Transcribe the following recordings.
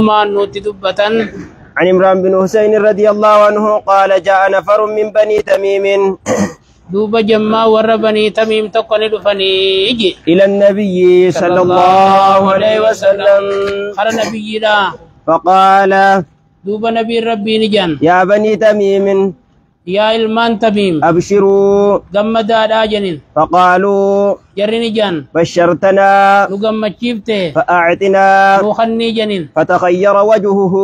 ما نوتي دبة عن عمران بن حسين رضي الله عنه قال جاء نفر من بني تميم دوبا جمّا ورّبني تميم تقني دفني إجي إلى النبي صلى الله عليه وسلم خر نبي لا فقال دوبا نبي ربي نجان يا بني تميم يا إلمان تميم أبشروا قمّدا راجنين فقالوا جرني جان بشرتنا نقم تشيفته فأعطنا نوخني جنين فتخير وجهه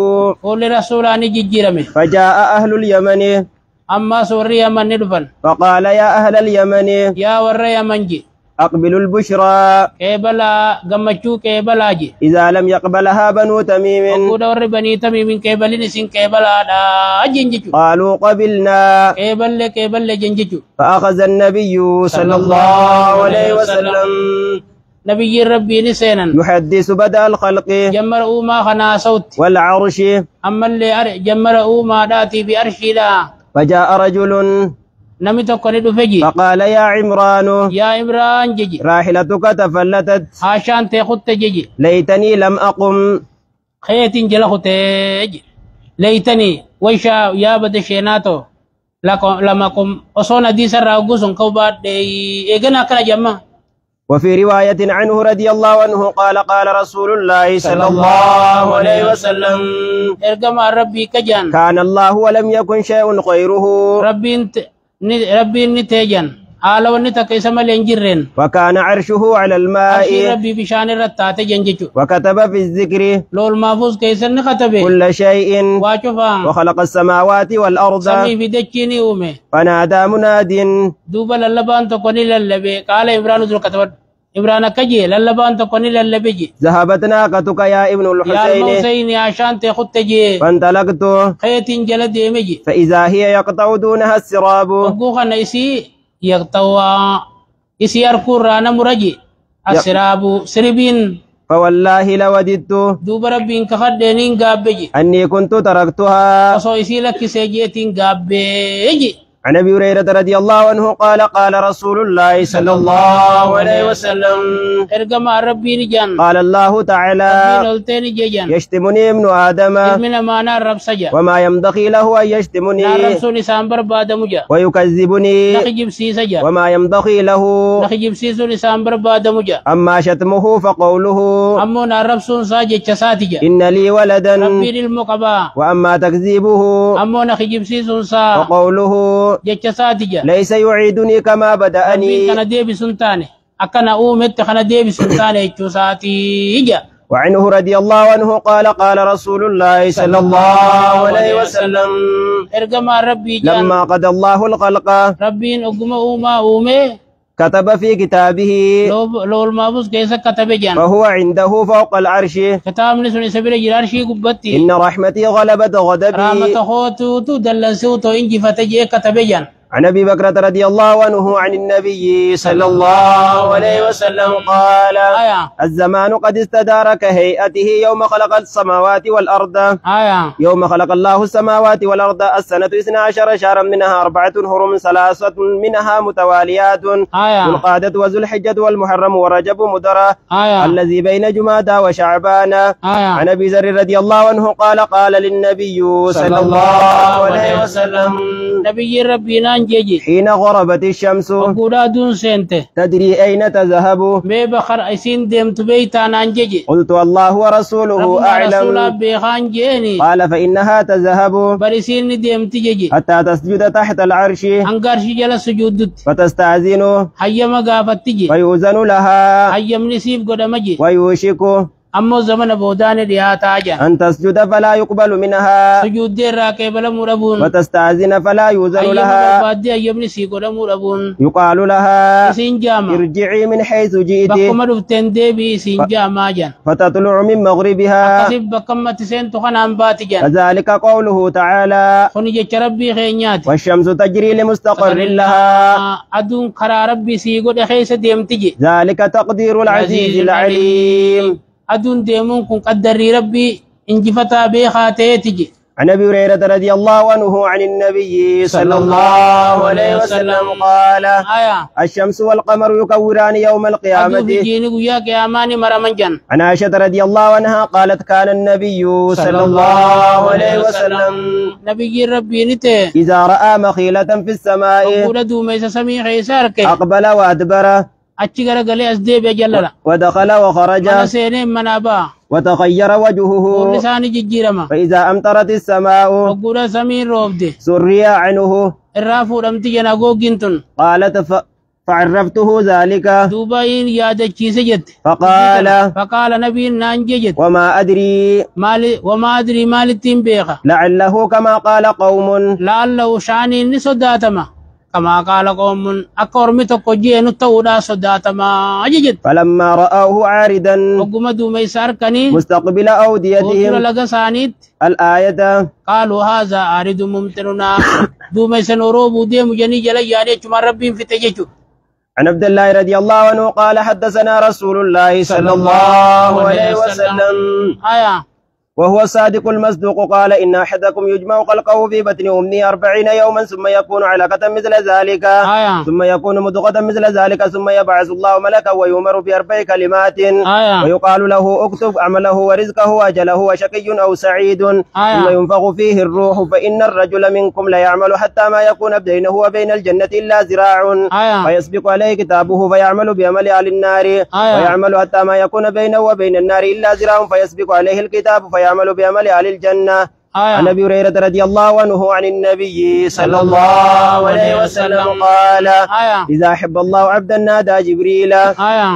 قول رسولاني جيجيرمي فجاء أهل اليمن أما سوريا من ندفن فقال يا أهل اليمن يا ورّيا منجي أقبلوا البشرى كيبلا قمّتشو كيبلا جي إذا لم يقبلها بنو تميم وقود ورّبني تميم كيبلين سين كيبلا دا جنجيشو قالوا قبلنا كيبل جنجيشو فأخذ النبي صلى الله عليه وسلم نبي ربي نسينا يحدث بدأ الخلق جمر أوما خنا صوت والعرش أما اللي جمر أوما داتي بأرشي لا فجاء رجل نمي تقني دفجي فقال يا عمران يا إمران جيجي راحلتك تفلتت عشان تخط جيجي ليتني لم أقم خيت جلخ تيجي ليتني ويشا يا بد شيناتو لما قم أصونا دي سر أوغوسون كوبات إيغنا كلا جمع وفي رواية عنه رضي الله عنه قال قال رسول الله صلى الله عليه وسلم إرقم ربي كجان كان الله ولم يكن شيء غيره ربي نتيجان حالا ونتك اسم الانجرين وكان عرشه على الماء ربي بشان الرتات جنجتو وكتب في الذكر لو المحفوظ كيسن كتبه كل شيء واچفا وخلق السماوات والأرض سمي في دچيني اومه فنادى مناد دوبا للبان تقني للبي قال إبران ذو كتب إبران كجي للبان تقني للبي ذهبت ناقتك يا ابن يا الحسين الموسين عشان تخط جي فانطلقت خيط جلد يمجي فإذا هي يقطع دونها السراب وقوخا نيسي يقطوى إسي أركورانا مرجي السراب سربين فوالله لوددت دوب ربين كخدنين قابجي أني كنت تركتها وصو إسي لك سيجيتين قابجي عن أبي هريرة رضي الله عنه قال قال رسول الله صلى الله عليه وسلم إرقم ربي نجان قال الله تعالى نلتين جيجان يشتمني ابن آدم من مانا الرب سجا وما ينبغي له أن يشتمني نار رسول سامبر بعد مجا ويكذبني نخجب سي سجا وما ينبغي له نخجب سي سول سامبر بعد مجا أما شتمه فقوله أمو نار رب سون ساجة چساتي إن لي ولدا ربي المقبا وأما تكذيبه أمو نخجب سي سون سا وقوله جچساتي ليس يعيدني كما بدأني كان ديبي سلطانه أكنا أومت كان ديبي سلطانه چساتي جا وعنه رضي الله عنه قال قال رسول الله صلى الله عليه وسلم إرقم ربي جان لما قضى الله الخلق ربين أقم أوما أومي كتب في كتابه لو المابوس كيسا كتب جان وهو عنده فوق العرش كتاب نسوني سبيل جرارشي قبتي إن رحمتي غلبت غضبي رحمة خوتو تو دلسو تو إنجي فتجي كتب جان عن أبي بكرة رضي الله عنه عن النبي صلى الله عليه وسلم قال الزمان قد استدار كهيئته يوم خلق السماوات والأرض يوم خلق الله السماوات والأرض السنة 12 شهرا منها 4 حرم 3 منها متواليات القادة وذو الحجة والمحرم ورجب مدر الذي بين جمادى وشعبان عن أبي ذر رضي الله عنه قال قال للنبي صلى الله عليه وسلم نبي ربنا حين غربت الشمس تدري أين تذهب بخر أسين دمت بيتان أنجي قلت الله ورسوله أعلم قال فإنها تذهب برسين دمت جي حتى تسجد تحت العرش أنقرش جل سجود فتستأذن حيما قافت جي ويؤذن لها حيم نسيب قدمجي ويوشك أمو زمن بودان دياتا جا أن تسجد فلا يقبل منها سجود دير راكي بلا مربون وتستأذن فلا يؤذن لها يقال لها ارجعي من حيث جئت فتطلع من مغربها كذلك قوله تعالى والشمس تجري لمستقر لها ذلك تقدير العزيز العليم أدون ديمون كن قدر ربي إنجفتا بيخاتي تجي عن أبي هريرة رضي الله عنه عن النبي صلى الله عليه وسلم قال الشمس والقمر يكوران يوم القيامة عن عائشة رضي الله عنها قالت كان النبي صلى الله عليه وسلم نبي ربي نته إذا رأى مخيلة في السماء أقبل وأدبر ودخل وخرج وتغير وجهه فإذا أمطرت السماء سري عنه قالت فعرفته ذلك فقال نبي نانجيت وما أدري لعله كما قال قوم لعله شاني نسداتما كما قال قوم أكرمتك جين التودا صداتما أجد فلما رأوه عارضا مستقبل أوديتهم الآية قالوا هذا عارض ممطرنا دوما سنروب ديم جني جلي يعني ربي في تججو. عن عبد الله رضي الله عنه قال حدثنا رسول الله صلى الله عليه وسلم وهو الصادق المصدوق قال إن أحدكم يجمع خلقه في بطن أمه 40 يوما ثم يكون علقة مثل ذلك ثم يكون مضغة مثل ذلك ثم يبعث الله ملكا ويؤمر ب4 كلمات ويقال له اكتب عمله ورزقه وأجله وشقي أو سعيد ثم ينفخ فيه الروح فإن الرجل منكم ليعمل حتى ما يكون بينه وبين الجنة إلا ذراع فيسبق عليه كتابه فيعمل بعمل أهل النار ويعمل حتى ما يكون بينه وبين النار إلا ذراع فيسبق عليه الكتاب يعمل بعمل أهل الجنة. عن أبي هريرة رضي الله عنه عن النبي صلى الله عليه وسلم قال إذا أحب الله عبدا نادى جبريل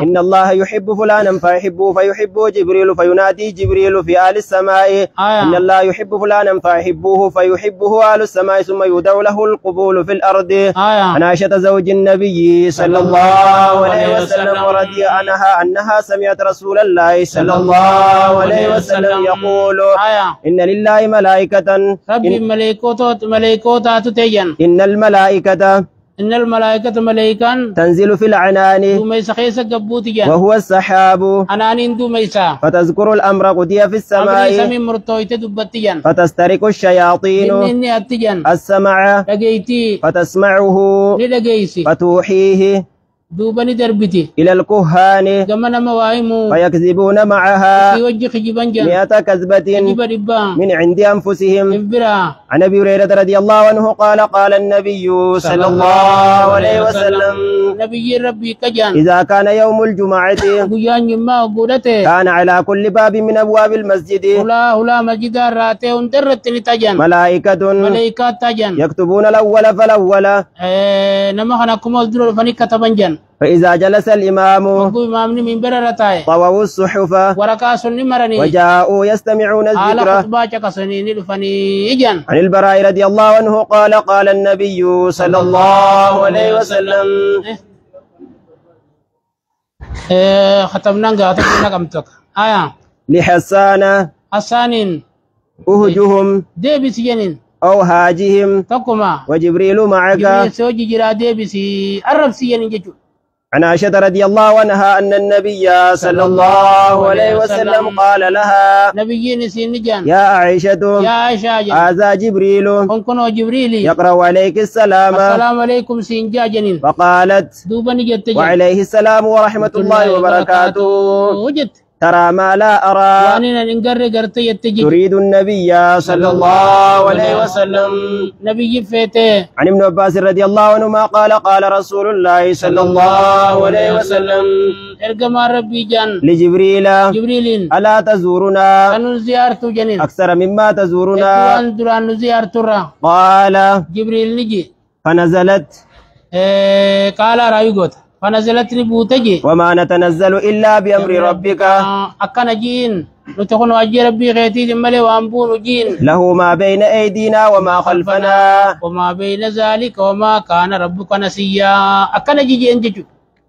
إن الله يحب فلانا فيحبه فيحبه جبريل فينادي جبريل في أهل السماء إن الله يحب فلانا فيحبه فيحبه أهل السماء ثم يدعو له القبول في الأرض. عن عائشة زوج النبي صلى الله عليه وسلم ورضي عنها أنها سمعت رسول الله صلى الله عليه وسلم يقول إن لله ملائكة ربي ملائكوتا تتين إن الملائكة ملائكان تنزل في العنان وهو السحاب فتذكر الأمر قضي في السماء فتسترق الشياطين السمع فتسمعه فتوحيه دوبني دربتي إلى الكهان جمنا مواهمو فيكذبون معها 100 كذبة من عند أنفسهم. عن أبي هريرة رضي الله عنه قال قال النبي صلى الله عليه وسلم نبي ربي كجان إذا كان يوم الجمعة كان على كل باب من أبواب المسجد هلا مسجد راتي انترتني تجان ملائكة تجان يكتبون الأول فالأول نما كمال درو فني كتبنجان فإذا جلس الإمام طووا الصحف وجاءوا يستمعون الذكر. عن البراء رضي الله عنه قال قال النبي صلى الله عليه وسلم لحسان أهجهم أو هاجهم وجبريل معك. عن عائشة رضي الله عنها أن النبي صلى الله عليه وسلم قال لها يا عائشة هذا جبريل يقرأ عليك السلام فقالت وعليه السلام ورحمة الله وبركاته ترى ما لا أرى تريد النبي صلى الله عليه وسلم. عن ابن عباس رضي الله عنهما قال قال رسول الله صلى الله عليه وسلم لجبريل ألا تزورنا أكثر مما تزورنا قال فنزلت قال رايغوت فنزلتني بوتجي وما نتنزل إلا بأمر ربك أكن جين نتكون أجي ربي غيتي ملي وأنبون جين له ما بين أيدينا وما خلفنا وما بين ذلك وما كان ربك نسيا أكن جي أنجو.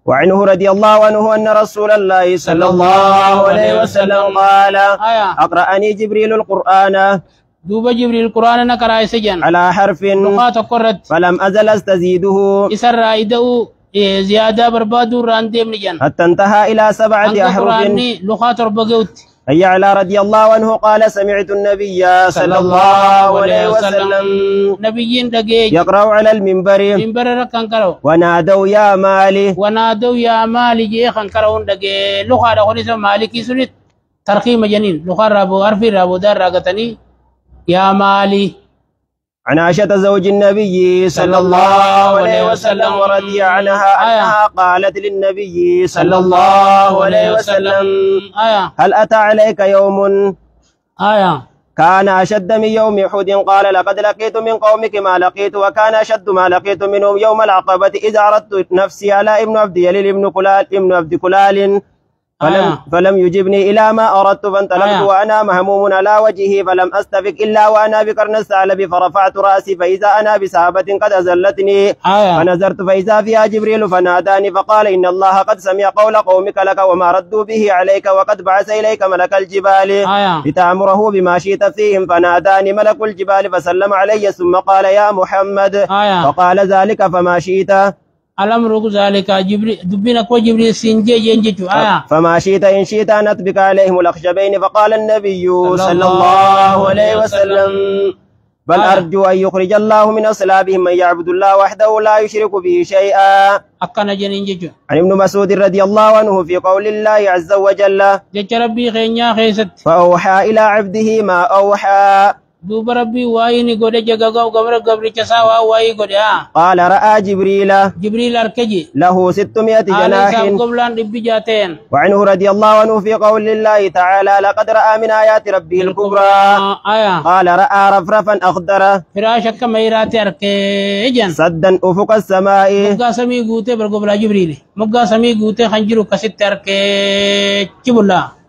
وعنه رضي الله عنه أن رسول الله صلى الله عليه وسلم قال أقرأني جبريل القرآن دوبا جبريل القرآن نقرأ سجن على حرف فلم أزل أستزيده إسر زيادة بربادو رانديم نجان حتى انتهى إلى 7 أحرف لغات ربقوت أن يعلى رضي الله عنه قال سمعت النبي صلى الله عليه وسلم نبيين دقيق يقرأ على المنبر ركن كرو ونادوا يا مالي يا مالي جي خن كرون دقيق لخا دخوني سم مالكي سنت ترقيم جنين لخا رابو عرفي رابو دار راقتني يا مالي. عن عائشة زوج النبي صلى الله عليه وسلم ورضي عنها أنها قالت للنبي صلى الله عليه وسلم هل أتى عليك يوم كان أشد من يوم أحد؟ قال لقد لقيت من قومك ما لقيت وكان أشد ما لقيت منهم يوم العقبة إذا أردت نفسي على ابن عبد يليل ابن عبد كلال فلم يجبني إلى ما أردت فانطلقت وأنا مهموم على وجهه فلم أستفق إلا وأنا بقرن الثعلب فرفعت رأسي فإذا أنا بسحابة قد أزلتني فنظرت فإذا فيها جبريل فناداني فقال إن الله قد سمع قول قومك لك وما ردوا به عليك وقد بعث إليك ملك الجبال لتأمره بما شئت فيهم. فناداني ملك الجبال فسلم علي ثم قال يا محمد فقال ذلك فما شئت الأمر ذلك جبريل دبنا كو جبريل سنجي ينجي فما شئت إن شئت أن أطبق عليهم الأخشبين. فقال النبي صلى الله عليه وسلم بل أرجو أن يخرج الله من أصلابهم من يعبد الله وحده لا يشرك به شيئا. عن ابن مسعود رضي الله عنه في قول الله عز وجل فأوحى إلى عبده ما أوحى دوب ربي وايني قد جغاو قمر قبر كساوا واي قد قال رأى جبريل أركجي له 600 جناح وعنه رضي الله عنه في قول الله تعالى لقد رأى من آيات ربه الكبرى قال رأى رفرفا أخضر فراشك ميرات أركجن صدا أفق السماء مقا سمي قوتي برقبلا جبريل مقا سمي قوتي خنجرو كست أركجب الله.